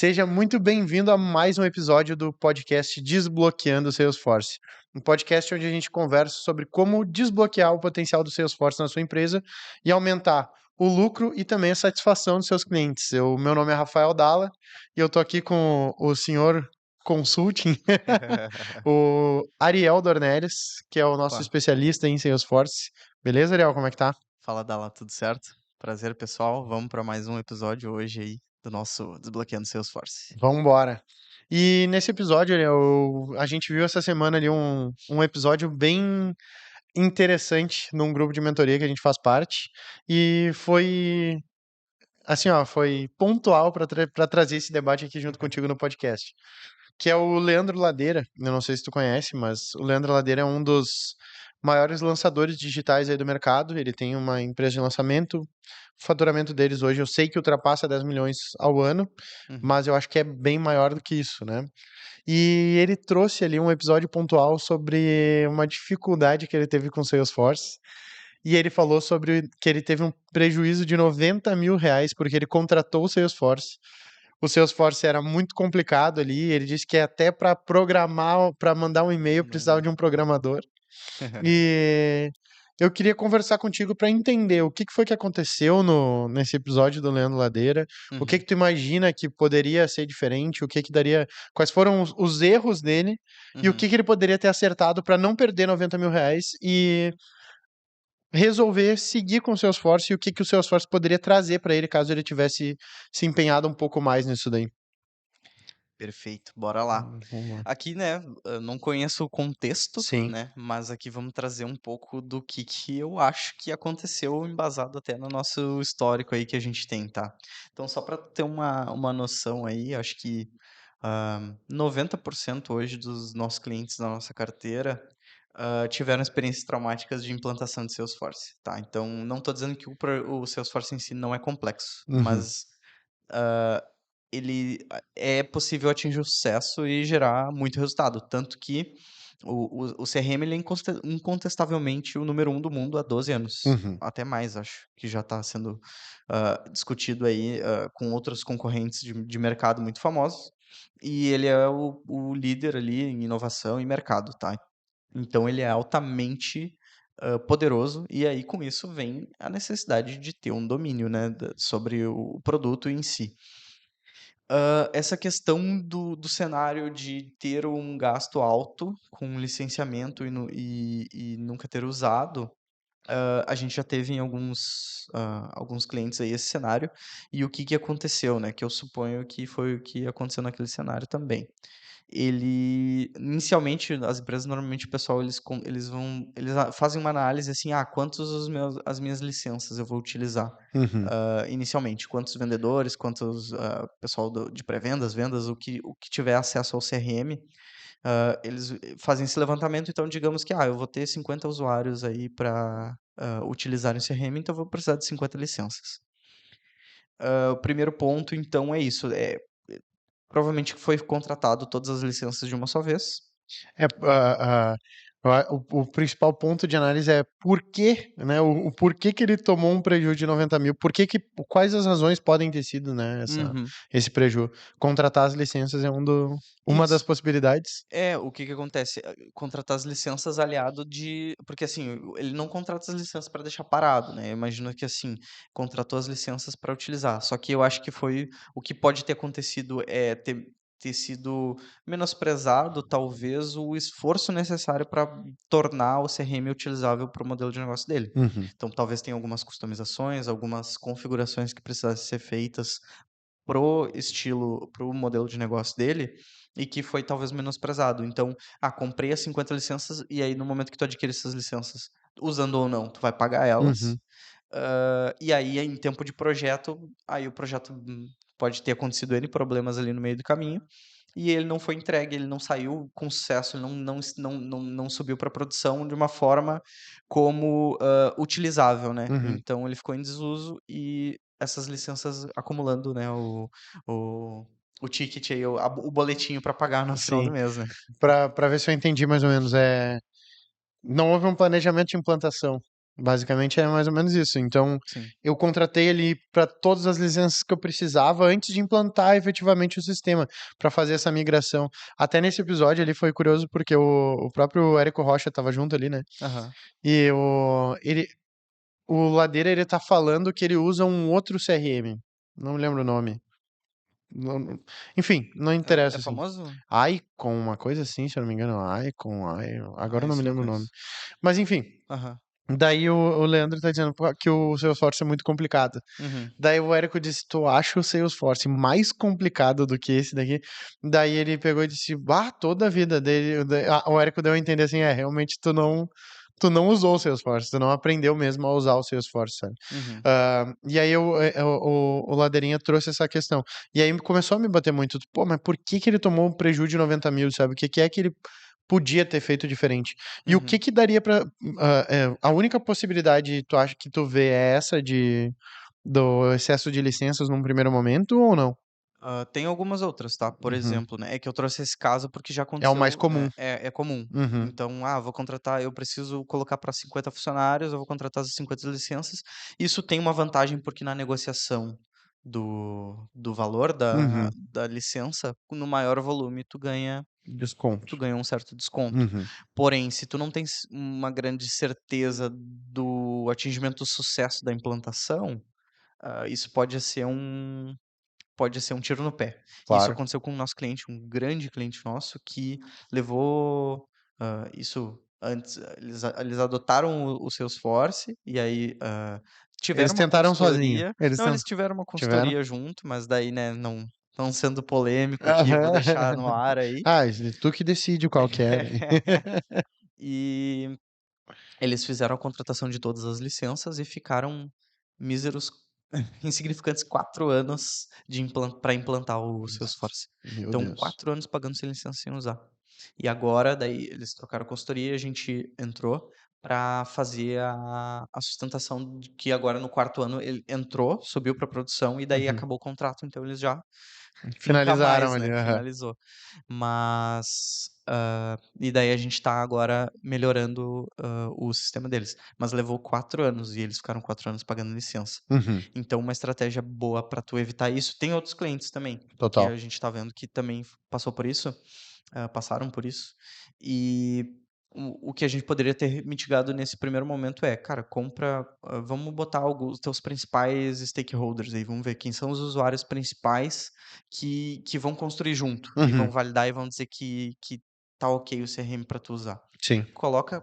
Seja muito bem-vindo a mais um episódio do podcast Desbloqueando o Salesforce. Um podcast onde a gente conversa sobre como desbloquear o potencial do Salesforce na sua empresa e aumentar o lucro e também a satisfação dos seus clientes. Meu nome é Rafael Dalla e eu estou aqui com o senhor Consulting, o Ariel Dornelles, que é o nosso Opa, especialista em Salesforce. Beleza, Ariel? Como é que tá? fala Dala, tudo certo? Prazer, pessoal. Vamos para mais um episódio hoje aí do nosso Desbloqueando Salesforce. Vamos embora. E nesse episódio, a gente viu essa semana ali um episódio bem interessante num grupo de mentoria que a gente faz parte. E foi, assim, ó, foi pontual para trazer esse debate aqui junto contigo no podcast. Que é o Leandro Ladeira. Eu não sei se tu conhece, mas o Leandro Ladeira é um dos maiores lançadores digitais aí do mercado. Ele tem uma empresa de lançamento. O faturamento deles hoje eu sei que ultrapassa 10 milhões ao ano, Uhum. mas eu acho que é bem maior do que isso, né? E ele trouxe ali um episódio pontual sobre uma dificuldade que ele teve com o Salesforce. E ele falou sobre que ele teve um prejuízo de 90 mil reais porque ele contratou o Salesforce. O Salesforce era muito complicado ali. Ele disse que até para programar, para mandar um e-mail, precisava de Imagina. um programador. E eu queria conversar contigo para entender o que que foi que aconteceu nesse episódio do Leandro Ladeira, o que Uhum, que tu imagina que poderia ser diferente, o que que daria, quais foram os erros dele e o uhum. que que ele poderia ter acertado para não perder 90 mil reais e resolver seguir com o Salesforce e o que que o Salesforce poderia trazer para ele caso ele tivesse se empenhado um pouco mais nisso daí. Perfeito, bora lá. Vamos lá. Aqui, né, eu não conheço o contexto, Sim. né, mas aqui vamos trazer um pouco do que eu acho que aconteceu, embasado até no nosso histórico aí que a gente tem, tá? Então, só para ter uma noção aí, acho que 90% hoje dos nossos clientes da nossa carteira tiveram experiências traumáticas de implantação de Salesforce, tá? Então, não estou dizendo que o Salesforce em si não é complexo, Uhum. mas é possível atingir o sucesso e gerar muito resultado. Tanto que o CRM ele é incontestavelmente o número um do mundo há 12 anos. Uhum. Até mais, acho, que já está sendo discutido aí com outros concorrentes de mercado muito famosos. E ele é o líder ali em inovação e mercado, tá? Então ele é altamente poderoso, e aí com isso vem a necessidade de ter um domínio, né, sobre o produto em si. Essa questão do cenário de ter um gasto alto com licenciamento e nunca ter usado, a gente já teve em alguns clientes aí esse cenário, e o que que aconteceu, né, que eu suponho que foi o que aconteceu naquele cenário também. Inicialmente, as empresas, normalmente, o pessoal, eles fazem uma análise assim: "Ah, quantos as minhas licenças eu vou utilizar?", Uhum. inicialmente, quantos vendedores, quantos, pessoal de pré-vendas, vendas, o que tiver acesso ao CRM, eles fazem esse levantamento. Então, digamos que, eu vou ter 50 usuários aí para utilizarem o CRM, então eu vou precisar de 50 licenças. O primeiro ponto, então, é isso, provavelmente foi contratado todas as licenças de uma só vez. É, o principal ponto de análise é por que, né? O porquê que ele tomou um prejuízo de 90 mil, quais as razões podem ter sido, né, Uhum. esse prejuízo. Contratar as licenças é uma das Isso. possibilidades. O que que acontece? Contratar as licenças aliado de porque, assim, ele não contrata as licenças para deixar parado, né, eu imagino que, assim, contratou as licenças para utilizar, só que eu acho que foi o que pode ter acontecido, é ter sido menosprezado, talvez, o esforço necessário para tornar o CRM utilizável para o modelo de negócio dele. Uhum, Então, talvez tenha algumas customizações, algumas configurações que precisassem ser feitas pro modelo de negócio dele, e que foi talvez menosprezado. Então, comprei as 50 licenças, e aí no momento que tu adquire essas licenças, usando ou não, tu vai pagar elas. uhum, E aí em tempo de projeto, aí o projeto, pode ter acontecido N problemas ali no meio do caminho, e ele não foi entregue, ele não saiu com sucesso, ele não subiu para produção de uma forma como, utilizável, né. uhum. Então ele ficou em desuso, e essas licenças acumulando, né, o o ticket aí, o boletinho para pagar no final do Sim, mês, né. para ver se eu entendi mais ou menos, não houve um planejamento de implantação. Basicamente é mais ou menos isso. Então, Sim. eu contratei ali para todas as licenças que eu precisava antes de implantar efetivamente o sistema, para fazer essa migração. Até nesse episódio ali foi curioso porque o próprio Érico Rocha estava junto ali, né? Aham. E o Ladeira ele tá falando que ele usa um outro CRM. Não me lembro o nome. Enfim, não É interessa assim. famoso? Icon, uma coisa assim, se eu não me engano, agora Ah, eu não me esse eu não lembro o nome. conheço. Mas enfim, Aham. daí o Leandro tá dizendo pô, que o Salesforce é muito complicado. Uhum. Daí o Érico disse: Tu acha o Salesforce mais complicado do que esse daqui? Daí ele pegou e disse: Bah, toda a vida dele. O Érico deu a entender assim: realmente tu não usou o Salesforce, tu não aprendeu mesmo a usar o Salesforce, sabe? Uhum. E aí o Ladeirinha trouxe essa questão. E aí começou a me bater muito: Pô, mas por que que ele tomou um prejuízo de 90 mil, sabe? O que que é que ele podia ter feito diferente? E o que Uhum. que daria pra. A única possibilidade tu acha que tu vê é essa do excesso de licenças num primeiro momento ou não? Tem algumas outras, tá? Por Uhum. exemplo, né, é que eu trouxe esse caso porque já É o mais aconteceu, comum. né, é comum. Uhum. Então, vou contratar, eu preciso colocar para 50 funcionários, eu vou contratar as 50 licenças. Isso tem uma vantagem porque na negociação do valor da Uhum. da licença, no maior volume tu Desconto. ganha um certo desconto. Uhum. Porém, se tu não tens uma grande certeza do atingimento do sucesso da implantação, isso pode ser um tiro no pé. Isso Claro. aconteceu com o nosso cliente, um grande cliente nosso que levou, isso antes, eles adotaram o Salesforce e aí, Eles tiveram uma tentaram sozinho. consultoria. Eles Não, eles tiveram uma tiveram? consultoria junto, mas daí, né, não sendo polêmico aqui, vou Aham. deixar no ar aí. Tu que decide qual que é, né? E eles fizeram a contratação de todas as licenças e ficaram míseros, insignificantes 4 anos para implantar o Salesforce. Meu Então Deus. 4 anos pagando sem licença sem usar. E agora daí eles trocaram a consultoria e a gente entrou para fazer a sustentação de que agora no 4º ano ele entrou, subiu para produção e daí Uhum. acabou o contrato, então eles já nunca Finalizaram mais, ali, né, aham. finalizou. Mas, e daí a gente tá agora melhorando, o sistema deles. Mas levou 4 anos e eles ficaram 4 anos pagando licença. Uhum. Então uma estratégia boa para tu evitar isso, tem outros clientes também, que Total. a gente tá vendo que também passou por isso, passaram por isso, e o que a gente poderia ter mitigado nesse primeiro momento é: "Cara, compra, vamos botar os teus principais stakeholders aí, vamos ver quem são os usuários principais que vão construir junto, e vão Uhum. validar e vão dizer que tá ok o CRM para tu usar. Sim.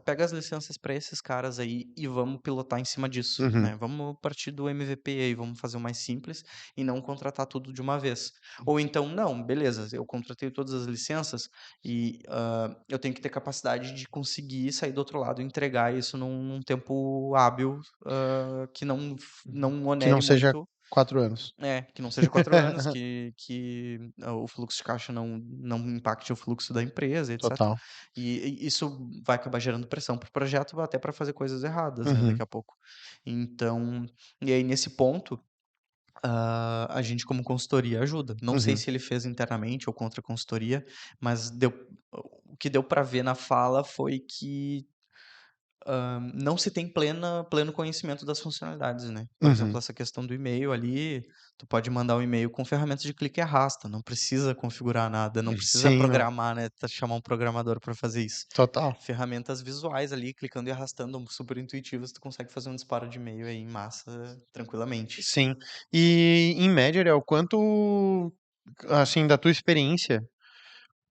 Pega as licenças para esses caras aí e vamos pilotar em cima disso, Uhum. né, vamos partir do MVP aí, vamos fazer o mais simples e não contratar tudo de uma vez. Ou então, não, beleza, eu contratei todas as licenças e, eu tenho que ter capacidade de conseguir sair do outro lado e entregar isso num tempo hábil, que não Que não onere seja muito, 4 anos. que não seja 4 anos, o fluxo de caixa não impacte o fluxo da empresa, etc. Total. E isso vai acabar gerando pressão para o projeto, até para fazer coisas erradas, né, daqui Uhum. a pouco. Então, e aí nesse ponto, a gente como consultoria ajuda. Não sei Uhum. se ele fez internamente ou contra a consultoria, mas o que deu para ver na fala foi que não se tem pleno conhecimento das funcionalidades, né. Por exemplo, Uhum. essa questão do e-mail ali, tu pode mandar um e-mail com ferramentas de clique e arrasta, não precisa configurar nada, não precisa Sim, não. programar, né, chamar um programador para fazer isso. Total. Ferramentas visuais ali, clicando e arrastando, super intuitivas, tu consegue fazer um disparo de e-mail aí em massa tranquilamente. Sim. E em média, Ariel, quanto, assim, da tua experiência,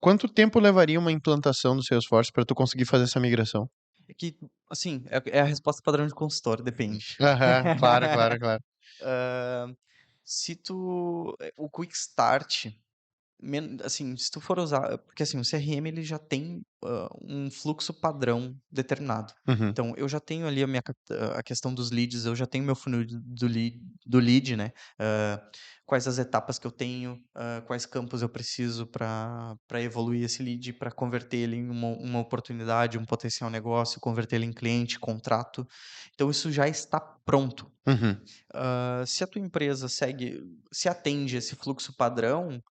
quanto tempo levaria uma implantação do Salesforce para tu conseguir fazer essa migração? É que, assim, é a resposta padrão de consultório, depende. Aham, claro, claro, claro. Hã, se tu o quick start, assim, se tu for usar, porque assim, o CRM ele já tem, um fluxo padrão determinado. Uhum. Então eu já tenho ali a questão dos leads, eu já tenho meu funil do lead, né, quais as etapas que eu tenho, quais campos eu preciso para evoluir esse lead, para converter ele em uma oportunidade, um potencial negócio, converter ele em cliente, contrato. Então isso já está pronto. Uhum. Se a tua empresa se atende esse fluxo padrão,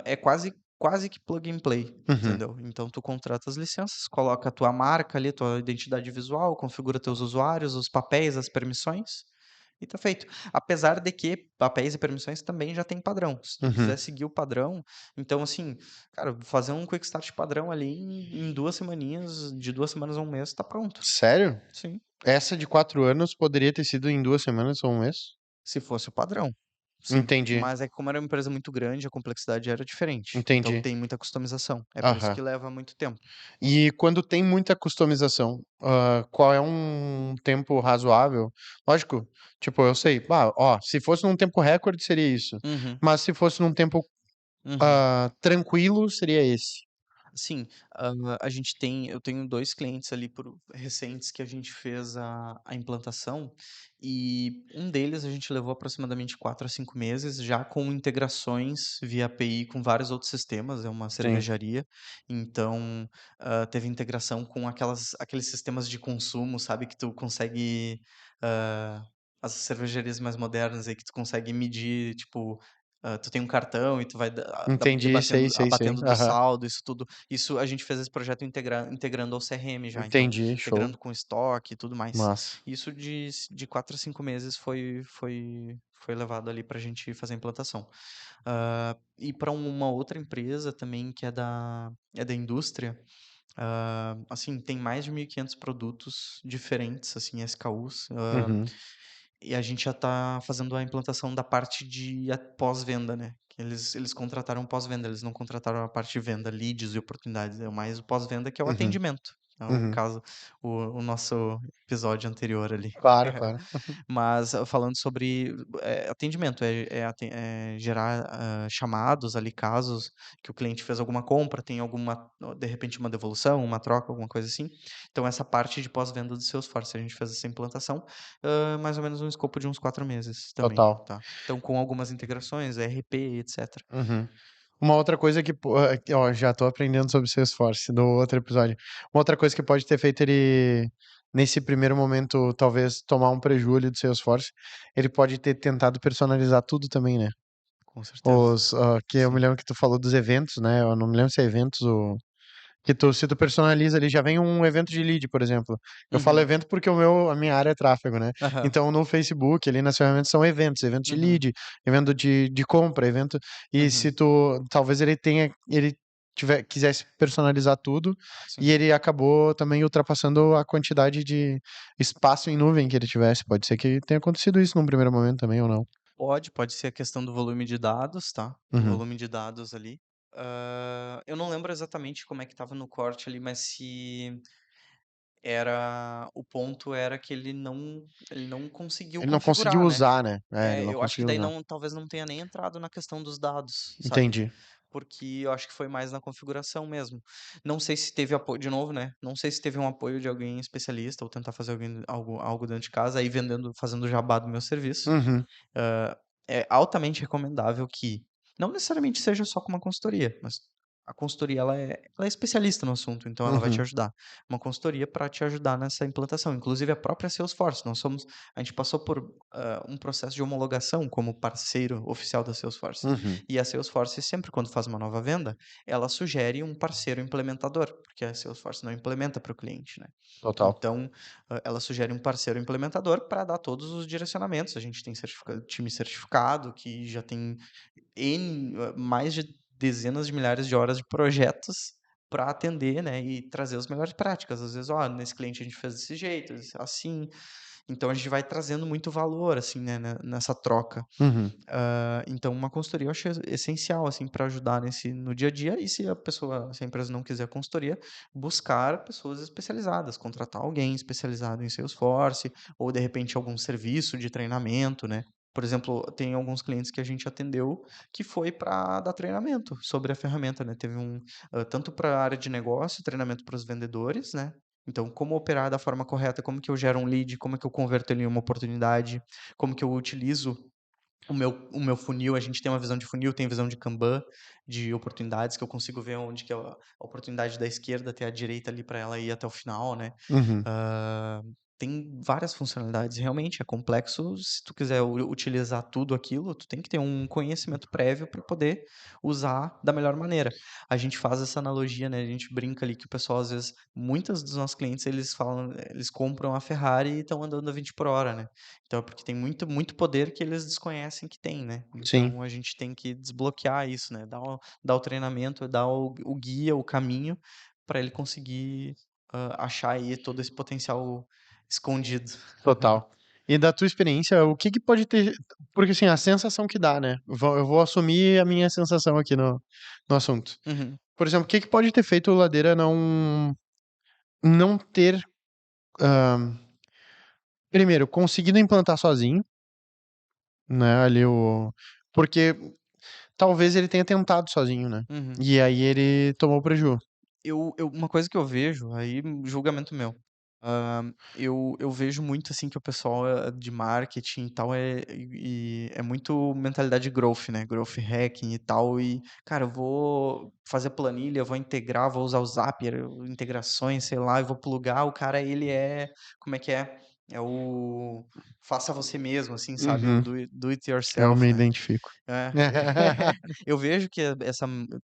é quase quase que plug and play, Uhum. entendeu? Então tu contrata as licenças, coloca a tua marca ali, tua identidade visual, configura teus usuários, os papéis, as permissões, e tá feito. Apesar de que papéis e permissões também já tem padrão. Se tu Uhum. quiser seguir o padrão, então assim, cara, fazer um quick start padrão ali em 2 semaninhas, de 2 semanas a 1 mês, tá pronto. Sério? Sim, Essa de 4 anos poderia ter sido em 2 semanas ou um mês? se fosse o padrão. Sim, Entendi, mas é que como era uma empresa muito grande, a complexidade era diferente, então entendi. tem muita customização, é por isso Aham. que leva muito tempo. E quando tem muita customização, qual é um tempo razoável? Lógico, tipo, eu sei, ó, se fosse num tempo recorde seria isso, Uhum, mas se fosse num tempo, uhum. tranquilo seria esse. Sim, a gente tem eu tenho 2 clientes ali recentes que a gente fez a implantação, e um deles a gente levou aproximadamente 4 a 5 meses, já com integrações via API com vários outros sistemas, é uma Sim, cervejaria, então, teve integração com aqueles sistemas de consumo, sabe, que tu consegue, hã, as cervejarias mais modernas aí que tu consegue medir, tipo, tu tem um cartão e tu vai entendi, sei, sei, sei. abatendo do Aham, saldo, isso tudo. Isso a gente fez esse projeto integrando ao CRM já, então, entendi, show, integrando com estoque e tudo mais. massa. Isso de 4 a 5 meses foi levado ali pra gente fazer a implantação. E para uma outra empresa também que é da indústria, assim, tem mais de 1.500 produtos diferentes, assim, SKUs, Uhum, e a gente já está fazendo a implantação da parte de pós-venda, né, que eles contrataram pós-venda, eles não contrataram a parte de venda, leads e oportunidades, é mais o pós-venda que é o uhum, atendimento. É o uhum. caso o nosso episódio anterior ali. Claro, claro. Mas, falando sobre, atendimento, gerar, chamados ali, casos que o cliente fez alguma compra, tem alguma de repente uma devolução, uma troca, alguma coisa assim. Então essa parte de pós-venda do Salesforce, a gente fez essa implantação, mais ou menos um escopo de uns 4 meses também, Total. tá. Então com algumas integrações, ERP, etcétera. Uhum. Uma outra coisa que, ó, já tô aprendendo sobre Salesforce do outro episódio. Uma outra coisa que pode ter feito ele, nesse primeiro momento, talvez tomar um prejuízo ali do Salesforce, ele pode ter tentado personalizar tudo também, né? Com certeza. Que eu me Sim. lembro que tu falou dos eventos, né? Eu não me lembro se é eventos ou se tu personaliza ali, já vem um evento de lead, por exemplo. Eu falo Uhum. evento porque a minha área é tráfego, né? Aham. Então no Facebook, ali nas ferramentas são eventos, evento de Uhum. lead, evento de compra, evento. E Uhum. se talvez ele quisesse personalizar tudo e Sim. ele acabou também ultrapassando a quantidade de espaço em nuvem que ele tivesse. Pode ser que tenha acontecido isso num primeiro momento também ou não. Pode ser a questão do volume de dados, tá, o Uhum. volume de dados ali. Eu não lembro exatamente como é que estava no corte ali, mas se o ponto era que ele não conseguiu Ele não conseguiu configurar, né. usar, né? É, ele não Eu acho que conseguiu daí usar. não talvez não tenha nem entrado na questão dos dados, sabe, Entendi. porque eu acho que foi mais na configuração mesmo. Não sei se teve apoio de novo, né, não sei se teve um apoio de alguém especialista ou tentar fazer algo dentro de casa, aí fazendo jabá do meu serviço. Uhum. Hã, é altamente recomendável que, não necessariamente seja só com uma consultoria, mas a consultoria ela é especialista no assunto, então ela vai te Uhum. ajudar. Uma consultoria para te ajudar nessa implantação, inclusive a própria Salesforce, a gente passou por, um processo de homologação como parceiro oficial da Salesforce. Uhum. E a Salesforce sempre quando faz uma nova venda, ela sugere um parceiro implementador, porque a Salesforce não implementa para o cliente, né. Total. Então, ela sugere um parceiro implementador para dar todos os direcionamentos. A gente tem time certificado que já tem mais de dezenas de milhares de horas de projetos para atender, né, e trazer as melhores práticas. Às vezes, ó, nesse cliente a gente fez desse jeito, assim. Então a gente vai trazendo muito valor, assim, né, nessa troca. Uhum. Então uma consultoria eu acho essencial, assim, para ajudar no dia a dia e se a empresa não quiser consultoria, buscar pessoas especializadas, contratar alguém especializado em Salesforce ou de repente algum serviço de treinamento, né. Por exemplo, tem alguns clientes que a gente atendeu que foi para dar treinamento sobre a ferramenta, né. Teve tanto para a área de negócio, treinamento para os vendedores, né. Então como operar da forma correta, como que eu gero um lead, como que eu converto ele em uma oportunidade, como que eu utilizo o meu funil, a gente tem uma visão de funil, tem visão de Kanban, de oportunidades, que eu consigo ver onde que é a oportunidade da esquerda até a direita ali para ela ir até o final, né. Uhum. tem várias funcionalidades, realmente é complexo, se tu quiser utilizar tudo aquilo, tu tem que ter um conhecimento prévio para poder usar da melhor maneira. A gente faz essa analogia, né, a gente brinca ali que o pessoal às vezes muitos dos nossos clientes eles falam eles compram a Ferrari e estão andando a 20 por hora, né. Então é porque tem muito poder que eles desconhecem que tem, né. Sim, Então a gente tem que desbloquear isso, né, dar o treinamento, dar o guia, o caminho para ele conseguir, achar aí todo esse potencial escondido. total. E da tua experiência, o que que pode ter. Porque assim, a sensação que dá, né? Eu vou assumir a minha sensação aqui no assunto. Uhum, Por exemplo, o que que pode ter feito o Ladeira não ter, ah, primeiro, conseguido implantar sozinho, né? Ali o. Porque talvez ele tenha tentado sozinho, né? uhum. E aí ele tomou prejuízo. Uma coisa que eu vejo, aí julgamento meu, eu vejo muito, assim, que o pessoal, de marketing e tal é muito mentalidade growth, né, growth hacking e tal e, cara, eu vou fazer planilha, vou integrar, vou usar o Zapier, integrações, sei lá, eu vou plugar, o cara ele é como é que é? É o faça você mesmo, assim, sabe, o Uhum, do it eu me yourself, né. identifico. É. Eu vejo que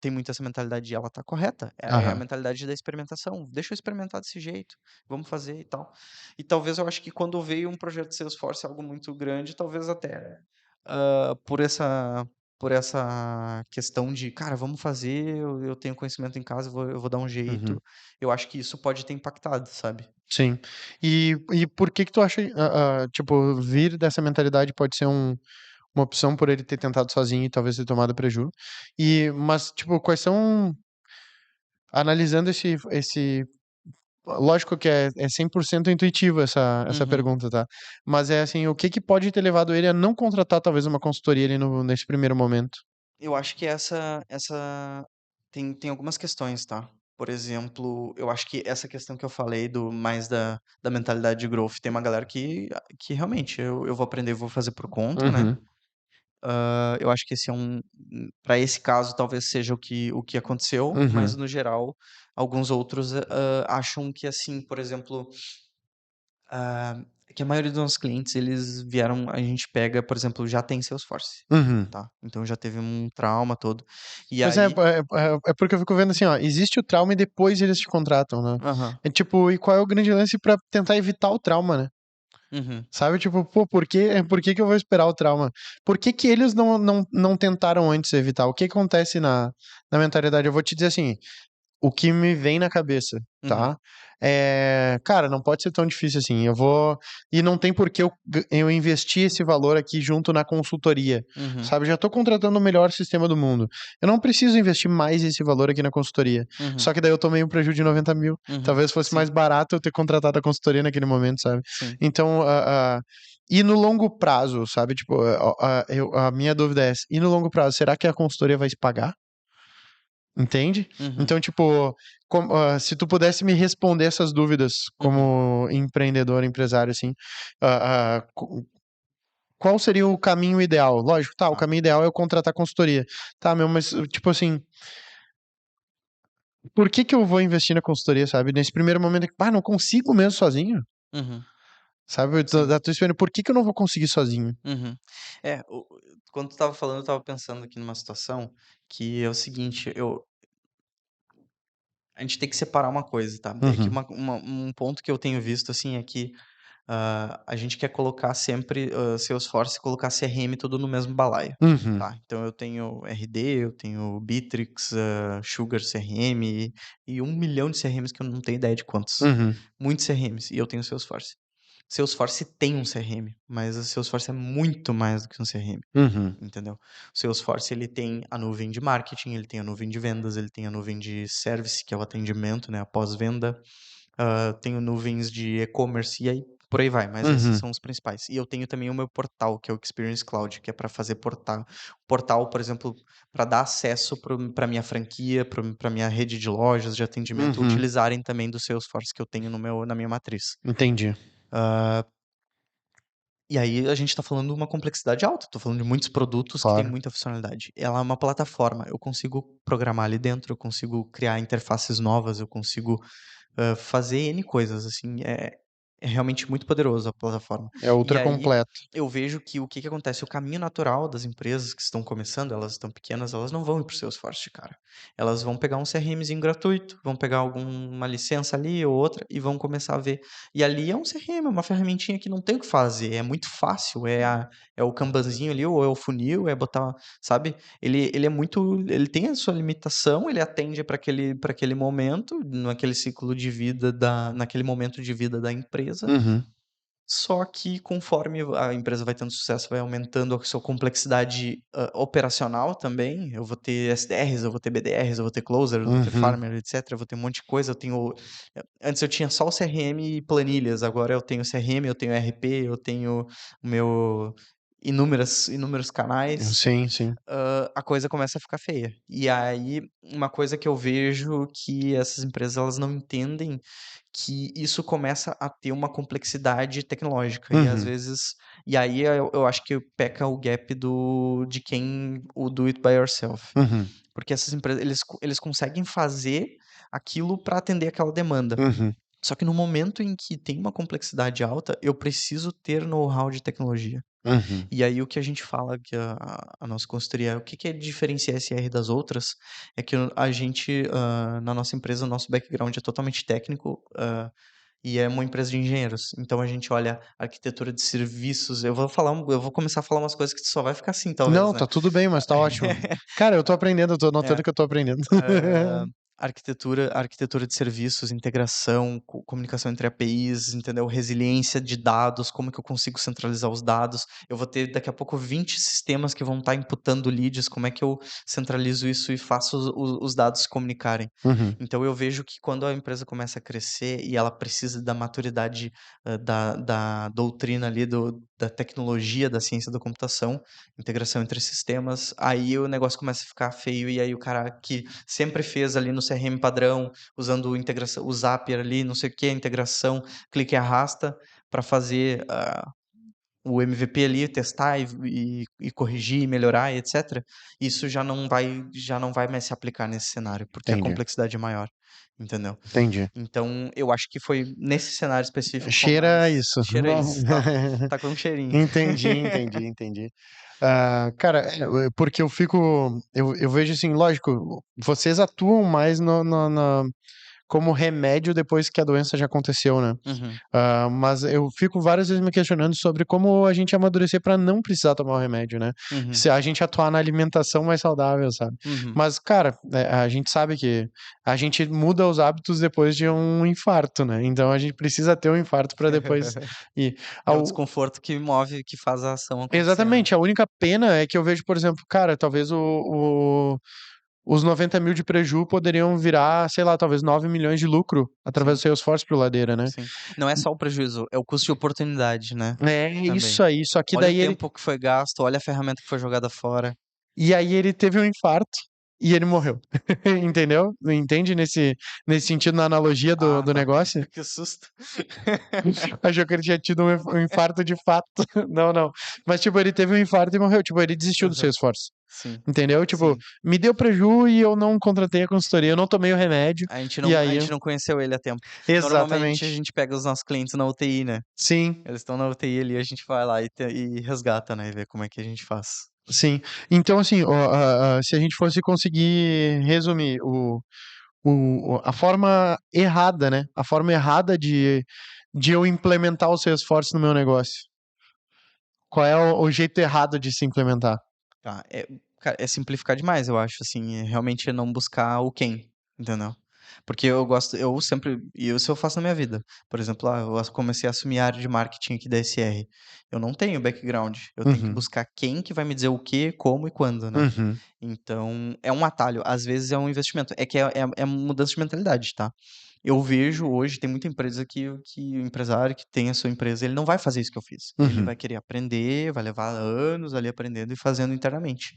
tem muito essa mentalidade e ela tá correta, é a Aham. mentalidade da experimentação, "Deixa eu experimentar desse jeito, vamos fazer e tal". E talvez eu acho que quando veio um projeto de Salesforce algo muito grande, talvez até, por essa questão de: "Cara, vamos fazer, eu tenho conhecimento em casa, eu vou dar um Uhum. jeito", eu acho que isso pode ter impactado, sabe. Sim. E por que que tu acha, tipo, vir dessa mentalidade pode ser uma opção por ele ter tentado sozinho e talvez ter tomado preju. Mas, tipo, quais são, analisando lógico que é 100% intuitivo essa Uhum. pergunta, tá? Mas é assim, o que que pode ter levado ele a não contratar talvez uma consultoria ali nesse primeiro momento? Eu acho que essa tem algumas questões, tá. Por exemplo, eu acho que essa questão que eu falei do mais da mentalidade de growth, tem uma galera que realmente eu vou aprender, vou fazer por conta, né. Uhum, Eu acho que esse é pra esse caso talvez seja o que aconteceu, mas uhum, no geral, alguns outros, acham que assim, por exemplo, que a maioria dos nossos clientes eles vieram a gente pega, por exemplo, já tem Salesforce, uhum. tá. Então já teve um trauma todo. E Mas aí é porque eu fico vendo assim, ó, existe o trauma e depois eles te contratam, né? aham. É tipo, e qual é o grande lance pra tentar evitar o trauma, né? Uhum, Sabe, tipo, pô, por que que eu vou esperar o trauma? Por que que eles não tentaram antes evitar? O que acontece na mentalidade? Eu vou te dizer assim, o que me vem na cabeça, uhum, tá? Cara, não pode ser tão difícil assim. E não tem por que eu investir esse valor aqui junto na consultoria, uhum, sabe? Já tô contratando o melhor sistema do mundo. Eu não preciso investir mais esse valor aqui na consultoria. uhum, Só que daí eu tomei um prejuízo de 90 mil. uhum. Talvez fosse mais Sim, barato eu ter contratado a consultoria naquele momento, sabe? sim. Então, e no longo prazo, sabe? Tipo, a minha dúvida é, e no longo prazo, será que a consultoria vai se pagar? Entende? Uhum, Então, tipo, se tu pudesse me responder essas dúvidas uhum. como empreendedor, empresário, assim, qual seria o caminho ideal? Lógico, tá, o Tá. caminho ideal é eu contratar consultoria. Tá, meu, mas, tipo assim, por que que eu vou investir na consultoria, sabe? Nesse primeiro momento, não consigo mesmo sozinho, Uhum, sabe? sim. Da tua experiência, por que que eu não vou conseguir sozinho? Uhum. É, quando tu estava falando, eu estava pensando aqui numa situação que é o seguinte, a gente tem que separar uma coisa, tá? É que Uhum, um ponto que eu tenho visto, assim, é que, a gente quer colocar sempre, Salesforce, colocar CRM tudo no mesmo balaio, uhum, tá? Então eu tenho RD, eu tenho Bitrix, Sugar CRM e 1 milhão de CRMs que eu não tenho ideia de quantos. uhum, Muitos CRMs, e eu tenho Salesforce. Salesforce tem um CRM, mas o Salesforce é muito mais do que um CRM, uhum, entendeu? O Salesforce ele tem a nuvem de marketing, ele tem a nuvem de vendas, ele tem a nuvem de service, que é o atendimento, né, a pós-venda, tenho nuvens de e-commerce e aí por aí vai, mas esses uhum, são os principais. E eu tenho também o meu portal, que é o Experience Cloud, que é para fazer portal, por exemplo, para dar acesso para minha franquia, para minha rede de lojas de atendimento uhum. utilizarem também do Salesforce que eu tenho na minha matriz. Entendi, E aí a gente tá falando de uma complexidade alta, tô falando de muitos produtos que têm claro. muita funcionalidade. Ela é uma plataforma, eu consigo programar ali dentro, eu consigo criar interfaces novas, eu consigo, fazer N coisas, assim, é realmente muito poderoso a plataforma. É E ultra aí, completo. eu vejo que o que que acontece, o caminho natural das empresas que estão começando, elas estão pequenas, elas não vão ir para o Salesforce de cara. Elas vão pegar um CRMzinho gratuito, vão pegar alguma licença ali ou outra e vão começar a ver. E ali é um CRM, é uma ferramentinha que não tem o que fazer, é muito fácil, é o Kanbanzinho ali, ou é o funil, é botar, sabe? Ele é muito, ele tem a sua limitação, ele atende para aquele momento, naquele ciclo de vida naquele momento de vida da empresa. Uhum. Só que conforme a empresa vai tendo sucesso, vai aumentando a sua complexidade, operacional também. Eu vou ter SDRs, eu vou ter BDRs, eu vou ter closers, eu vou ter Uhum. farmer, etc. Eu vou ter um monte de coisa. Antes eu tinha só o CRM e planilhas, agora eu tenho CRM, eu tenho ERP, eu tenho o meu inúmeros canais. Sim, sim. A coisa começa a ficar feia. E aí, uma coisa que eu vejo que essas empresas elas não entendem que isso começa a ter uma complexidade tecnológica e às Uhum. vezes e aí eu acho que peca o gap de quem o do it by yourself. Uhum. Porque essas empresas eles conseguem fazer aquilo para atender aquela demanda. Uhum. Só que no momento em que tem uma complexidade alta, eu preciso ter know-how de tecnologia. Uhum. E aí o que a gente fala que a nossa consultoria, o que que diferencia a SR das outras, é que a gente, na nossa empresa, o nosso background é totalmente técnico, e é uma empresa de engenheiros. Então a gente olha arquitetura de serviços. Eu vou começar a falar umas coisas que tu só vai ficar assim, talvez, Não, né? tá tudo bem, mas tá ótimo. Cara, eu tô aprendendo, eu tô notando É. que eu tô aprendendo. Hã, arquitetura de serviços, integração, comunicação entre APIs, entendeu? Resiliência de dados, como que eu consigo centralizar os dados. Eu vou ter daqui a pouco 20 sistemas que vão estar imputando leads, como é que eu centralizo isso e faço os dados se comunicarem. Uhum. Então eu vejo que quando a empresa começa a crescer e ela precisa da maturidade, da doutrina ali da tecnologia, da ciência da computação, integração entre sistemas, aí o negócio começa a ficar feio e aí o cara que sempre fez ali no CRM padrão, usando integração, o Zapier ali, não sei o que, integração, clique e arrasta para fazer o MVP ali, testar e corrigir, melhorar, e etc. Isso já não vai mais se aplicar nesse cenário, porque a Entendi, complexidade é maior, entendeu? entendi. Então, eu acho que foi nesse cenário específico com Cheira mais. isso. Cheira isso, tá com um cheirinho. Entendi, entendi, entendi. Cara, porque eu vejo assim, lógico, vocês atuam mais como remédio depois que a doença já aconteceu, né? Uhum, Mas eu fico várias vezes me questionando sobre como a gente amadurecer para não precisar tomar o remédio, né? uhum, Se a gente atuar na alimentação mais saudável, sabe? uhum. Mas, cara, a gente sabe que a gente muda os hábitos depois de um infarto, né? Então a gente precisa ter um infarto para depois ir. É o Ao- desconforto que move, que faz a ação acontecer, né? Exatamente, a única pena é que eu vejo, por exemplo, cara, talvez os 90 mil de preju poderiam virar, sei lá, talvez 9 milhões de lucro através do Sim, Salesforce pro Ladeira, né? sim. Não é só o prejuízo, é o custo de oportunidade, né? É Também. isso aí, só que Olha o daí ele. tempo que foi gasto, olha a ferramenta que foi jogada fora. E aí ele teve um infarto e ele morreu. Entendeu? Entende nesse sentido, na analogia do, Ah, do tá. negócio? Que susto. Achou que ele tinha tido um infarto de fato. Não, não. Mas, tipo, ele teve um infarto e morreu. Tipo, ele desistiu do Aham. Salesforce. Sim, Entendeu? Tipo, sim. me deu preju e eu não contratei a consultoria, eu não tomei o remédio. E A aí. gente não conheceu ele a tempo. Normalmente a Exatamente. gente pega os nossos clientes na UTI, né? Sim, Eles estão na UTI ali, a gente vai lá e resgata, né? E vê como é que a gente faz. sim. Então, assim, ó, se a gente fosse conseguir resumir a forma errada, né? A forma errada de eu implementar o Salesforce no meu negócio. Qual é o jeito errado de se implementar? Tá, cara, é simplificar demais, eu acho, assim, realmente é não buscar o quem, entendeu? Porque eu sempre, e isso eu faço na minha vida. Por exemplo, eu comecei a assumir a área de marketing aqui da SR. Eu não tenho background, eu tenho que Uhum, buscar quem que vai me dizer o que, como e quando, né? uhum, Então, é um atalho, às vezes é um investimento. É mudança de mentalidade, tá? Eu vejo hoje, tem muita empresa que o empresário que tem a sua empresa, ele não vai fazer isso que eu fiz. Ele uhum, vai querer aprender, vai levar anos ali aprendendo e fazendo internamente.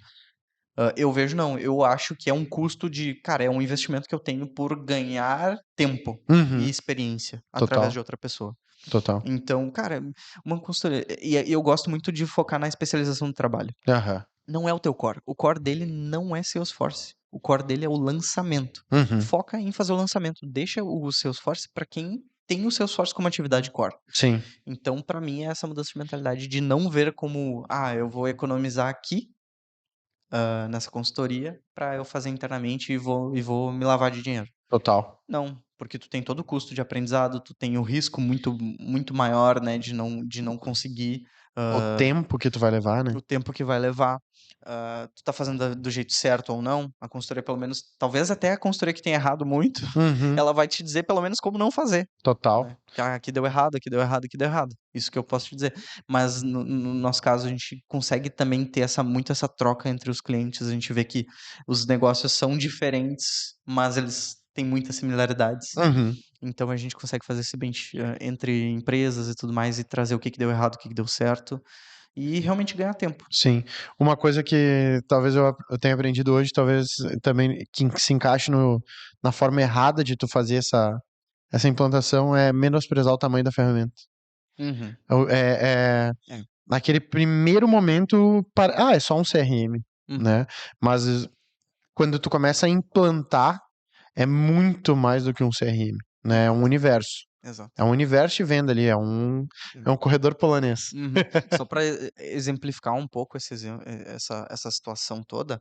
Eu vejo não, eu acho que é um custo cara, é um investimento que eu tenho por ganhar tempo e uhum. experiência através Total, de outra pessoa. total. Então, cara, uma consultoria. E eu gosto muito de focar na especialização do trabalho. Aham. Não é o teu core. O core dele não é Salesforce. O core dele é o lançamento. Uhum, Foca em fazer o lançamento. Deixa o Salesforce para quem tem o Salesforce como atividade core. Sim, Então, para mim, é essa mudança de mentalidade de não ver como, eu vou economizar aqui, nessa consultoria, para eu fazer internamente e vou me lavar de dinheiro. total. Não, porque tu tem todo o custo de aprendizado, tu tem o risco muito muito maior, né, de não conseguir, O hã, tempo que tu vai levar, né? o tempo que vai levar. Tu tá fazendo do jeito certo ou não, a consultoria pelo menos talvez até a consultoria que tenha errado muito, Uhum, ela vai te dizer pelo menos como não fazer, né. total. Que, aqui deu errado, aqui deu errado, aqui deu errado. Isso que eu posso te dizer. Mas no nosso caso, a gente consegue também ter essa troca entre os clientes, a gente vê que os negócios são diferentes, mas eles têm muitas similaridades. Uhum, Então a gente consegue fazer esse bench, entre empresas e tudo mais, e trazer o que que deu errado, o que que deu certo, e realmente ganhar tempo. sim. Uma coisa que talvez eu tenha aprendido hoje, talvez também que se encaixe na forma errada de tu fazer essa implantação é menosprezar o tamanho da ferramenta. Uhum. É. Naquele primeiro momento, é só um CRM, Uhum. né? Mas quando tu começa a implantar, é muito mais do que um CRM, né? É um Exato, universo. É exato. um universo de venda ali, é um corredor polonês. Uhum. Só para exemplificar um pouco essa situação toda,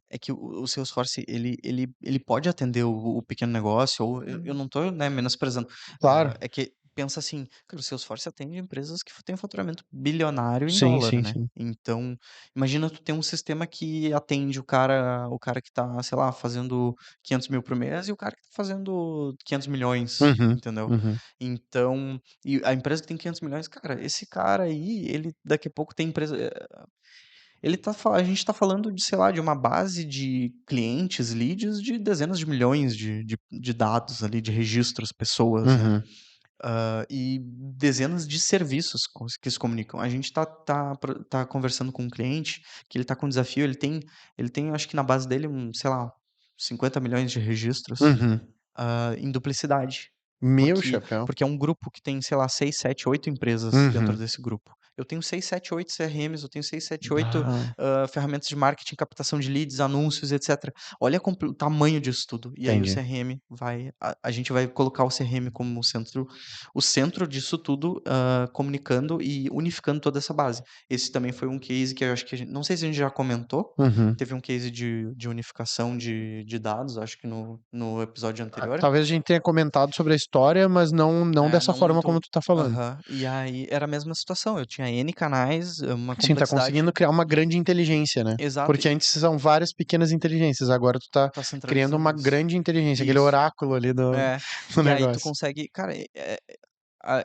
é que o Salesforce ele pode atender o pequeno negócio, ou eu não estou, né, menosprezando, Claro. é que pensa assim, cara, o Salesforce atende empresas que têm faturamento bilionário em Sim, dólar, sim, né. sim. Então, imagina tu ter um sistema que atende o cara que tá, sei lá, fazendo 500.000 por mês e o cara que tá fazendo 500 milhões, Uhum, entendeu. uhum, Então, e a empresa que tem 500 milhões, cara, esse cara aí, ele daqui a pouco tem empresa, a gente tá falando de, sei lá, de uma base de clientes, leads de dezenas de milhões de dados ali, de registros, pessoas, né. uhum, E dezenas de serviços que se comunicam. A gente tá conversando com um cliente que ele tá com um desafio, ele tem acho que na base dele sei lá, 50 milhões de registros, uhum. em duplicidade. Meu Porque chapéu. porque é um grupo que tem, sei lá, 6 7 8 empresas dentro Uhum. desse grupo. Eu tenho 6 7 8 CRMs, eu tenho 6 7 8 Ah, ferramentas de marketing, captação de leads, anúncios, etcétera. Olha o tamanho disso tudo. E aí o entendi. CRM a gente vai colocar o CRM como o centro disso tudo, comunicando e unificando toda essa base. Esse também foi um case que eu acho que não sei se a gente já comentou, Uhum. teve um case de unificação de dados, acho que no episódio anterior. Talvez a gente tenha comentado sobre a história, mas não É, dessa não forma como muito. tu tá falando. Aham. E aí era a mesma situação, eu tinha N canais, uma Sim, tá complexidade. conseguindo criar uma grande inteligência, né? Exato, Porque antes são várias pequenas inteligências, agora tu tá tá criando uma centralizando isso. grande inteligência, aquele Isso. oráculo ali do, É. do E aí tu negócio. consegue, cara,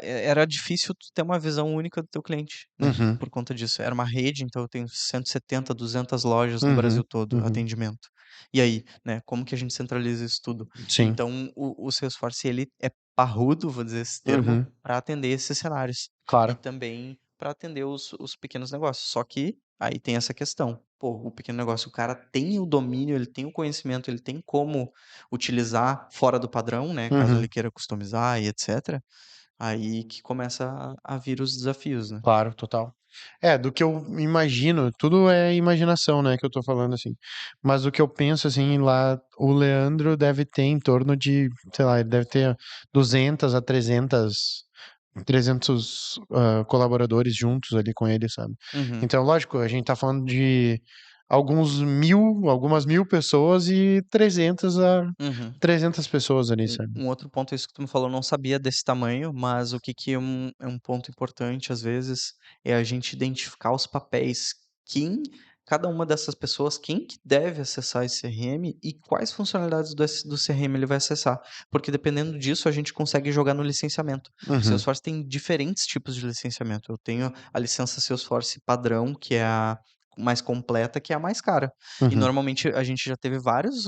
era difícil tu ter uma visão única do teu cliente, né, Uhum, por conta disso. Era uma rede, então eu tenho 170, 200 lojas no uhum, Brasil todo, uhum. atendimento. E aí, né, como que a gente centraliza isso tudo? Sim, Então o Salesforce, ele é parrudo, vou dizer esse termo, uhum, para atender esses cenários. E claro. também para atender os pequenos negócios. Só que aí tem essa questão, pô, o pequeno negócio, o cara tem o domínio, ele tem o conhecimento, ele tem como utilizar fora do padrão, né, caso ele Uhum, queira customizar e etcétera, aí que começa a vir os desafios, né. claro, total. Do que eu imagino, tudo é imaginação, né, que eu tô falando assim. Mas o que eu penso assim, lá o Leandro deve ter em torno de, sei lá, ele deve ter 200 a 300 colaboradores juntos ali com ele, sabe? Uhum, Então, lógico, a gente tá falando de algumas mil pessoas e 300 pessoas ali, um sabe? um outro ponto, isso que tu me falou, eu não sabia desse tamanho, mas o que que é um ponto importante, às vezes, é a gente identificar os papéis. Cada uma dessas pessoas, quem que deve acessar esse CRM e quais funcionalidades do CRM ele vai acessar. Porque dependendo disso, a gente consegue jogar no licenciamento. O Uhum, Salesforce tem diferentes tipos de licenciamento. Eu tenho a licença Salesforce padrão, que é a mais completa, que é a mais cara. E uhum, normalmente a gente já teve vários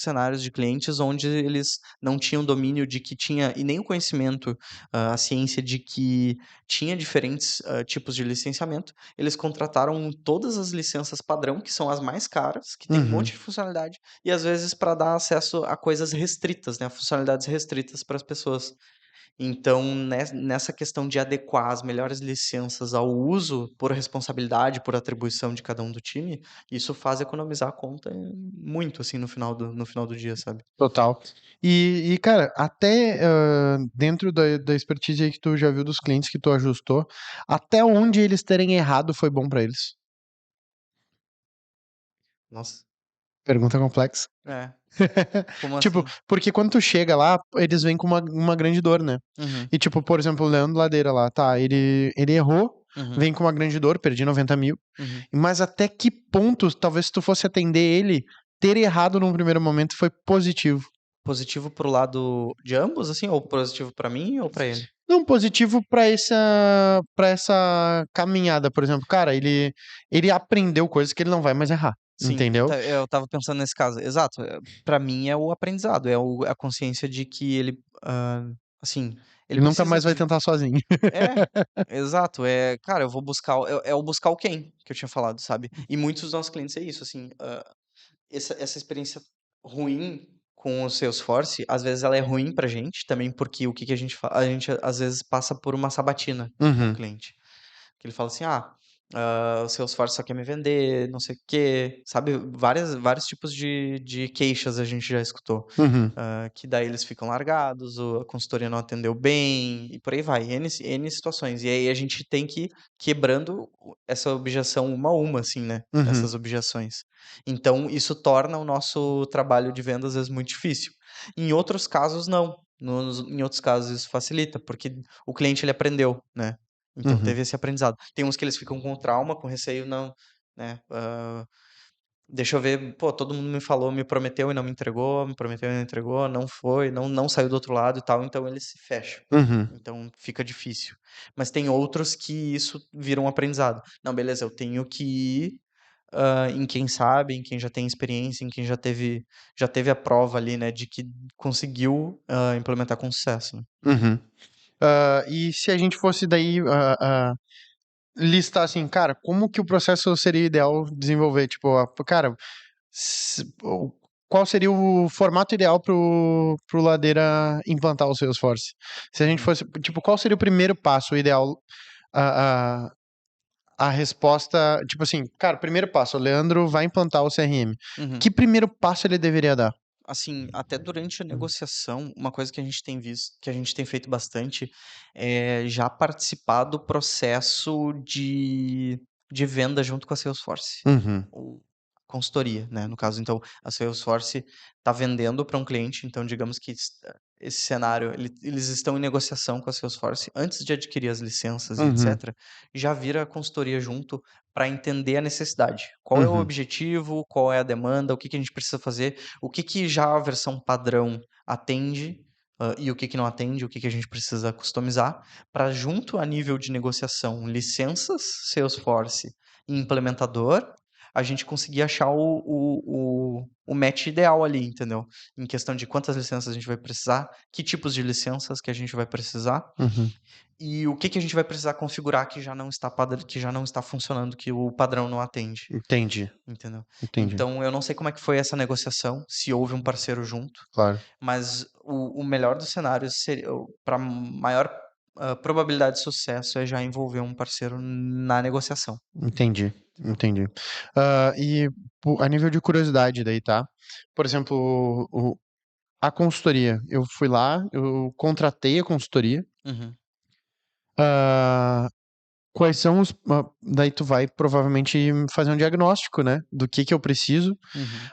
cenários de clientes onde eles não tinham domínio de que tinha e nem o conhecimento, a ciência de que tinha diferentes, tipos de licenciamento. Eles contrataram todas as licenças padrão, que são as mais caras, que tem um uhum. monte de funcionalidade, e às vezes para dar acesso a coisas restritas, né, a funcionalidades restritas para as pessoas. Então, nessa questão de adequar as melhores licenças ao uso, por responsabilidade, por atribuição de cada um do time, isso faz economizar a conta muito, assim, no final do dia, sabe? Total. Cara, até dentro da expertise aí que tu já viu dos clientes que tu ajustou, até onde eles terem errado foi bom pra eles? Nossa. Pergunta complexa. É. Como Tipo, assim? porque quando tu chega lá, eles vêm com uma grande dor, né? Uhum, E tipo, por exemplo, o Leandro Ladeira lá, tá, ele errou, uhum, vem com uma grande dor, perdi 90 mil, uhum. mas até que ponto, talvez se tu fosse atender ele, ter errado num primeiro momento foi positivo? Positivo pro lado de ambos, assim, ou positivo pra mim ou pra ele? Não, positivo para essa caminhada, por exemplo, cara, ele aprendeu coisas que ele não vai mais errar, Sim, entendeu? eu estava pensando nesse caso. Exato, pra mim é o aprendizado, a consciência de que ele, assim, ele Ele nunca precisa mais vai de tentar sozinho. é, exato, cara, eu vou buscar o buscar o quem, que eu tinha falado, sabe. E muitos dos nossos clientes é isso, assim, essa experiência ruim com o Salesforce, às vezes ela é ruim pra gente, também porque o que que a gente às vezes passa por uma sabatina com o Uhum, cliente. Que ele fala assim: o Salesforce só quer me vender, não sei o quê, sabe? Vários tipos de queixas a gente já escutou. uhum, Que daí eles ficam largados, ou a consultoria não atendeu bem, e por aí vai. N situações. E aí a gente tem que ir quebrando essa objeção uma a uma, assim, né? uhum, Essas objeções. Então, isso torna o nosso trabalho de venda, às vezes, muito difícil. Em outros casos, não. Em outros casos, isso facilita, porque o cliente ele aprendeu, né? Então uhum, teve esse aprendizado. Tem uns que eles ficam com trauma, com receio, não, né? Deixa eu ver, pô, todo mundo me falou, me prometeu e não me entregou, me prometeu e não entregou, não foi, não saiu do outro lado e tal, então eles se fecham. uhum, Então fica difícil. Mas tem outros que isso vira um aprendizado. Não, beleza, eu tenho que ir em quem sabe, em quem já tem experiência, em quem já teve a prova ali, né, de que conseguiu implementar com sucesso, né? uhum. E se a gente fosse daí listar assim, cara, como que o processo seria ideal desenvolver? Tipo, cara, qual seria o formato ideal pro Ladeira implantar o Salesforce? Se a gente Uhum, fosse, tipo, qual seria o primeiro passo ideal? A, a, a resposta, tipo assim, cara, primeiro passo, o Leandro vai implantar o CRM. uhum. Que primeiro passo ele deveria dar? Assim, até durante a negociação, uma coisa que a gente tem visto, que a gente tem feito bastante, é já participar do processo de venda junto com a Salesforce, Uhum, ou consultoria, né? No caso, então, a Salesforce está vendendo para um cliente, então, digamos que esse cenário, eles estão em negociação com a Salesforce antes de adquirir as licenças e uhum, etc. Já vira a consultoria junto para entender a necessidade. Qual é o uhum, objetivo, qual é a demanda, o que que a gente precisa fazer, o que que já a versão padrão atende, e o que que não atende, o que que a gente precisa customizar, para junto a nível de negociação, licenças, Salesforce e implementador, a gente conseguir achar o match ideal ali, entendeu? Em questão de quantas licenças a gente vai precisar, que tipos de licenças que a gente vai precisar, uhum. e o que que a gente vai precisar configurar que já não está funcionando, que o padrão não atende. Entendi, Entendeu? entendi, Então, eu não sei como é que foi essa negociação, se houve um parceiro junto, claro. mas o melhor dos cenários seria, para maior probabilidade de sucesso, é já envolver um parceiro na negociação. Entendi, Entendeu? entendi. A nível de curiosidade daí, tá? Por exemplo, a consultoria. Eu fui lá, eu contratei a consultoria. Uhum, Ah, quais são os. Daí tu vai provavelmente fazer um diagnóstico, né? Do que eu preciso. uhum,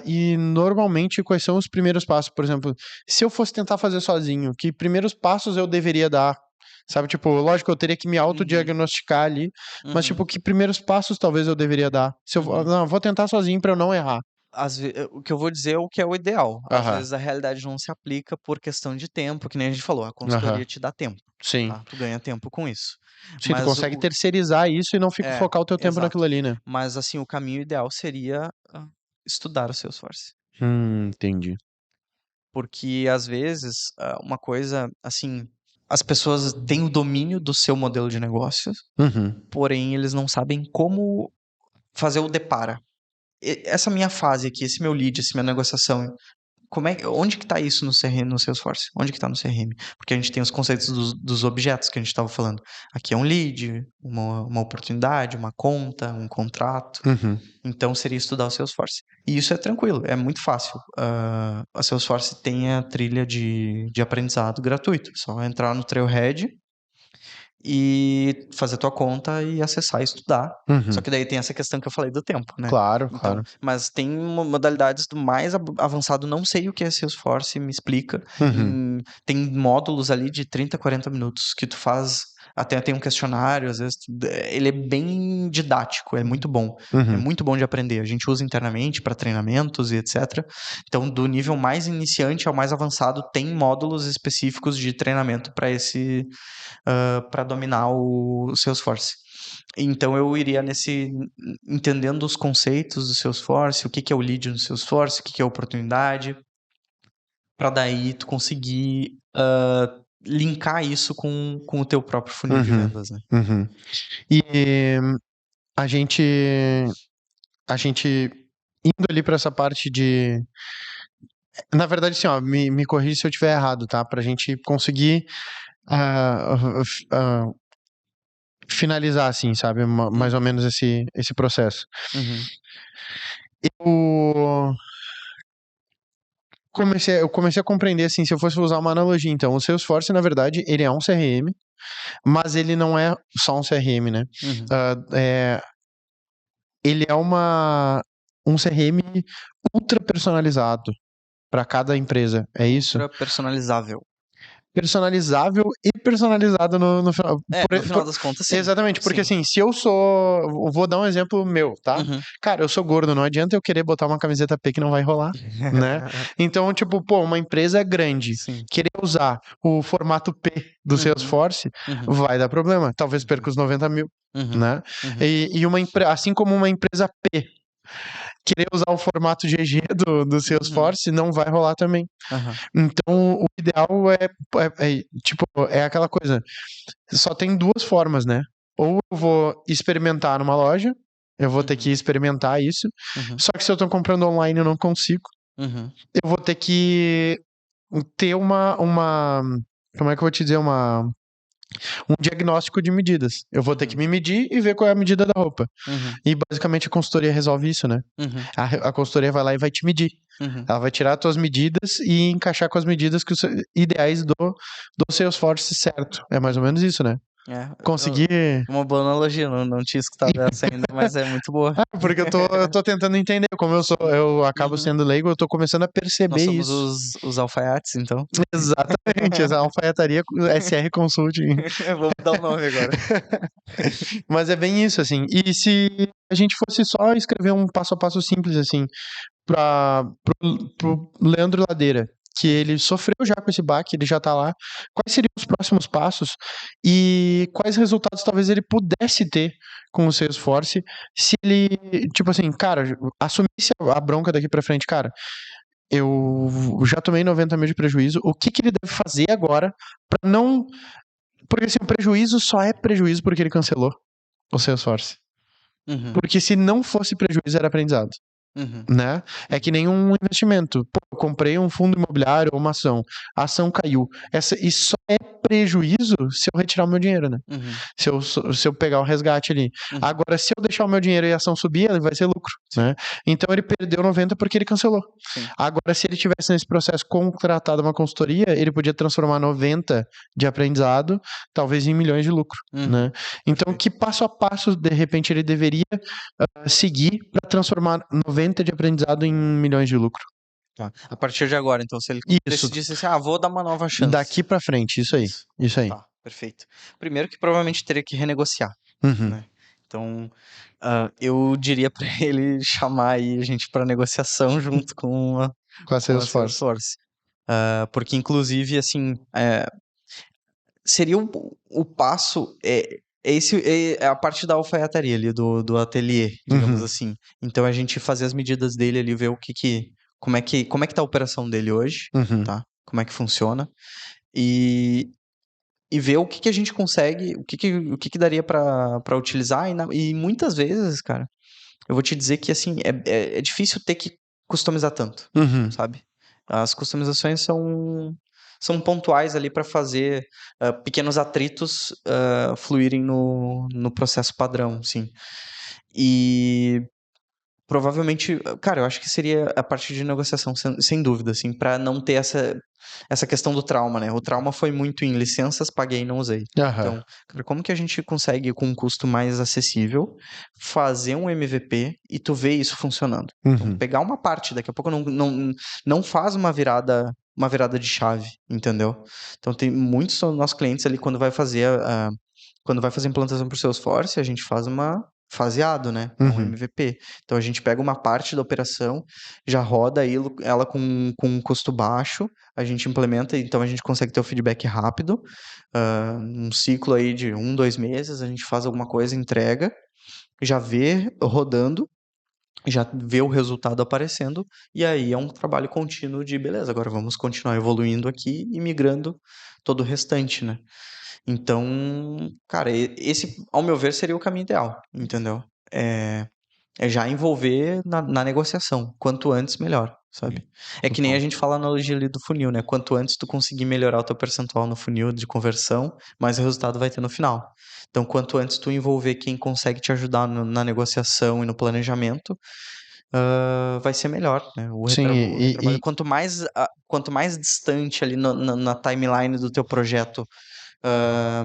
E normalmente quais são os primeiros passos? Por exemplo, se eu fosse tentar fazer sozinho, que primeiros passos eu deveria dar? Sabe, tipo, lógico, eu teria que me uhum, autodiagnosticar ali, mas, tipo, uhum, que primeiros passos talvez eu deveria dar? Se eu, uhum. não, vou tentar sozinho pra eu não errar. O que eu vou dizer é o que é o ideal. Às Aham, vezes a realidade não se aplica por questão de tempo, que nem a gente falou, a aham, consultoria te dá tempo, sim. tá? Tu ganha tempo com isso. Sim, tu Mas consegue terceirizar isso e não fica é, focar o teu tempo exato. naquilo ali, né? Mas assim, o caminho ideal seria estudar o Salesforce. Entendi. Porque às vezes, uma coisa assim, as pessoas têm o domínio do seu modelo de negócios, Uhum, porém eles não sabem como fazer o depara. Essa minha fase aqui, esse meu lead, essa minha negociação, onde que tá isso no CRM, no Salesforce? Onde que tá no CRM? Porque a gente tem os conceitos dos objetos que a gente estava falando. Aqui é um lead, uma oportunidade, uma conta, um contrato. Uhum. Então, seria estudar o Salesforce. E isso é tranquilo, é muito fácil. A Salesforce tem a trilha de aprendizado gratuito. É só entrar no Trailhead e fazer tua conta e acessar e estudar. Só Uhum. que daí tem essa questão que eu falei do tempo, né? Claro, Então, claro. mas tem modalidades do mais avançado, não sei o que é Salesforce, me explica. Uhum. Tem módulos ali de 30, 40 minutos que tu faz, até tem um questionário, às vezes, ele é bem didático, é muito bom. É Uhum. muito bom de aprender. A gente usa internamente para treinamentos e etc. Então, do nível mais iniciante ao mais avançado, tem módulos específicos de treinamento para dominar o Salesforce. Então eu iria entendendo os conceitos do Salesforce, o que que é o lead no Salesforce, o que que é oportunidade, para daí tu conseguir linkar isso com o teu próprio funil de Uhum. vendas, né? Uhum. E a gente, a gente indo ali para essa parte de, na verdade, assim, ó, me corrija se eu estiver errado, tá? Pra gente conseguir ah, ah, finalizar, assim, sabe? Mais ou Uhum, menos esse processo. uhum, Eu eu comecei a compreender, assim, se eu fosse usar uma analogia, então, o Salesforce, na verdade, ele é um CRM, mas ele não é só um CRM, né? uhum. Ah, ele é um CRM ultra personalizado para cada empresa, é isso? Ultra personalizável. Personalizável e personalizado no final. É, no final das contas, sim. Exatamente, porque Sim. assim, se eu sou. Vou dar um exemplo meu, tá? Uhum. Cara, eu sou gordo, não adianta eu querer botar uma camiseta P que não vai rolar, né? Então, tipo, pô, uma empresa grande Sim. querer usar o formato P do Uhum. Salesforce Uhum. vai dar problema. Talvez Uhum. perca os 90 mil, Uhum. né? Uhum. Assim como uma empresa P querer usar o formato GG do Uhum. Salesforce, não vai rolar também. Aham. Então, o ideal tipo, é aquela coisa. Só tem duas formas, né? Ou eu vou experimentar numa loja, eu vou ter que Uhum. experimentar isso. Uhum. Só que se eu tô comprando online, eu não consigo. Uhum. Eu vou ter que ter como é que eu vou te dizer? Um diagnóstico de medidas. Eu vou ter que Uhum. me medir e ver qual é a medida da roupa. Uhum. E basicamente a consultoria resolve isso, né? Uhum. A consultoria vai lá e vai te medir. Uhum. Ela vai tirar as tuas medidas e encaixar com as medidas ideais do Salesforce certo. É mais ou menos isso, né? É, Conseguir. uma boa analogia, não tinha escutado essa ainda, mas é muito boa. Porque eu tô tentando entender. Como Sim. eu acabo Uhum. sendo leigo, eu tô começando a Nós perceber somos isso. os alfaiates, então. Exatamente, essa alfaiataria SR Consulting. Vamos dar o nome agora. Mas é bem isso, assim. E se a gente fosse só escrever um passo a passo simples, assim, pro Leandro Ladeira, que ele sofreu já com esse baque, ele já tá lá. Quais seriam os próximos passos e quais resultados talvez ele pudesse ter com o Salesforce se ele, tipo assim, cara, assumisse a bronca daqui pra frente, cara, eu já tomei 90 mil de prejuízo, o que que ele deve fazer agora pra não... Porque assim, o prejuízo só é prejuízo porque ele cancelou o Salesforce. Uhum. Porque se não fosse prejuízo, era aprendizado. Uhum. Né? É que Uhum. nem um investimento. Pô, eu comprei um fundo imobiliário ou uma ação. A ação caiu. Isso só é prejuízo se eu retirar o meu dinheiro, né? Uhum. Se eu pegar o resgate ali. Uhum. Agora, se eu deixar o meu dinheiro e a ação subir, ele vai ser lucro, Sim. né? Então ele perdeu 90 porque ele cancelou. Sim. Agora, se ele tivesse nesse processo contratado uma consultoria, ele podia transformar 90 de aprendizado, talvez em milhões de lucro, né? Uhum. Então, Perfeito. que passo a passo, de repente, ele deveria seguir para transformar 90 de aprendizado em milhões de lucro? Tá. A partir de agora, então, se ele Isso, decidisse assim, vou dar uma nova chance. daqui para frente, isso aí, Isso. isso aí. Tá, perfeito. Primeiro que provavelmente teria que renegociar, Uhum. né? Então, eu diria para ele chamar aí a gente para negociação junto Com a com a Salesforce. Salesforce. Porque, inclusive, assim, seria o passo, é a parte da alfaiataria ali, do ateliê, digamos Uhum. assim. Então, a gente fazer as medidas dele ali, ver como é que tá a operação dele hoje, Uhum. tá? Como é que funciona. E, e ver o que que a gente consegue, o que que daria pra utilizar. E muitas vezes, cara, eu vou te dizer que, assim, é difícil ter que customizar tanto, Uhum. sabe? As customizações são pontuais ali para fazer pequenos atritos fluírem no processo padrão, sim. E provavelmente, cara, eu acho que seria a parte de negociação, sem dúvida, assim, para não ter essa questão do trauma, né? O trauma foi muito em licenças, paguei e não usei. Aham. Então, cara, como que a gente consegue, com um custo mais acessível, fazer um MVP e tu ver isso funcionando? Então, Uhum. pegar uma parte, daqui a pouco não faz uma virada de chave, entendeu? Então, tem muitos dos nossos clientes ali, quando vai fazer a implantação para o Salesforce, a gente faz uma faseado, né? É um Uhum. MVP. Então a gente pega uma parte da operação, já roda ela com um custo baixo, a gente implementa, então a gente consegue ter o feedback rápido, um ciclo aí de 1, 2 meses, a gente faz alguma coisa, entrega, já vê rodando, já vê o resultado aparecendo, e aí é um trabalho contínuo de beleza, agora vamos continuar evoluindo aqui e migrando todo o restante, né? Então, cara, esse, ao meu ver, seria o caminho ideal, entendeu? É, é já envolver na negociação. Quanto antes, melhor, sabe? É que nem a Total. gente fala na analogia ali do funil, né? Quanto antes tu conseguir melhorar o teu percentual no funil de conversão, mais resultado vai ter no final. Então, quanto antes tu envolver quem consegue te ajudar na negociação e no planejamento, vai ser melhor, né? Sim, O retrabalho. Quanto mais distante ali na timeline do teu projeto, ah,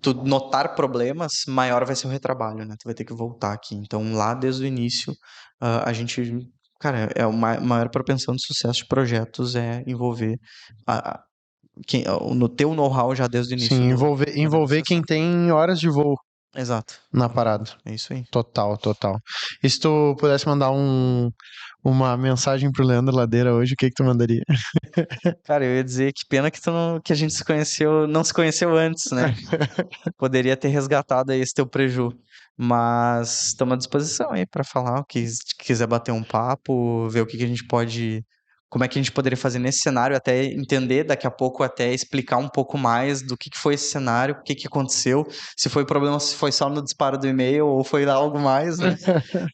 tu notar problemas, maior vai ser o retrabalho, né? Tu vai ter que voltar aqui. Então, lá desde o início, a gente, cara, maior propensão de sucesso de projetos é envolver a, a- no teu know-how já desde o início sim, da envolver quem negociação. tem horas de voo Exato, na parada. exato. É isso aí. Total, total. E se tu pudesse mandar uma mensagem pro Leandro Ladeira hoje, o que que tu mandaria? Cara, eu ia dizer que pena que, que a gente não se conheceu antes, né? Poderia ter resgatado aí esse teu preju. Mas estamos à disposição aí para falar, o que quiser bater um papo, ver o que a gente pode, como é que a gente poderia fazer nesse cenário, até entender daqui a pouco, até explicar um pouco mais do que foi esse cenário, o que aconteceu, se foi problema, se foi só no disparo do e-mail ou foi algo mais, né?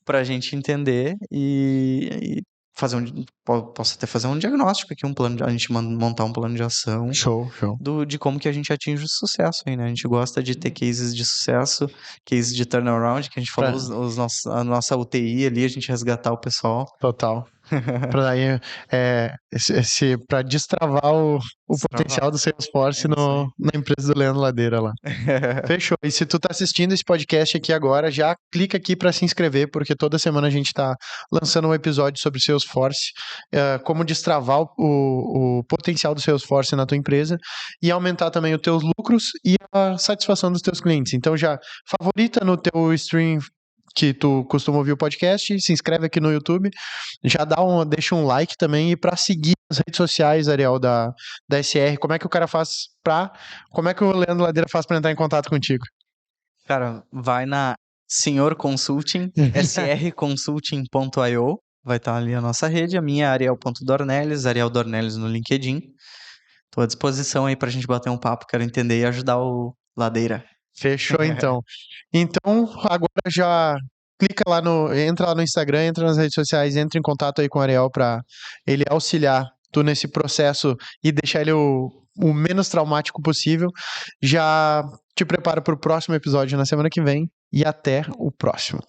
Para a gente entender e fazer posso até fazer um diagnóstico aqui, a gente montar um plano de ação Show, show. de como que a gente atinge o sucesso aí, né? A gente gosta de ter cases de sucesso, cases de turnaround, que a gente falou, Pra, a nossa UTI ali, a gente resgatar o pessoal. total. Pra daí, pra destravar o potencial Destravar. do Salesforce É isso aí. na empresa do Leandro Ladeira lá. Fechou. E se tu tá assistindo esse podcast aqui agora, já clica aqui para se inscrever, porque toda semana a gente tá lançando um episódio sobre Salesforce, como destravar o potencial do Salesforce na tua empresa e aumentar também os teus lucros e a satisfação dos teus clientes. Então já favorita no teu stream que tu costuma ouvir o podcast, se inscreve aqui no YouTube, já deixa um like também e para seguir as redes sociais, Ariel, da SR, como é que o Leandro Ladeira faz para entrar em contato contigo? Cara, vai na Senhor Consulting, srconsulting.io, vai estar ali a nossa rede, a minha é Ariel.Dornelles, Ariel Dornelles no LinkedIn. Tô à disposição aí pra gente bater um papo, quero entender e ajudar o Ladeira. Fechou então. Então, agora já entra lá no Instagram, entra nas redes sociais, entra em contato aí com o Ariel para ele auxiliar tu nesse processo e deixar ele o menos traumático possível. Já te prepara para o próximo episódio na semana que vem e até o próximo.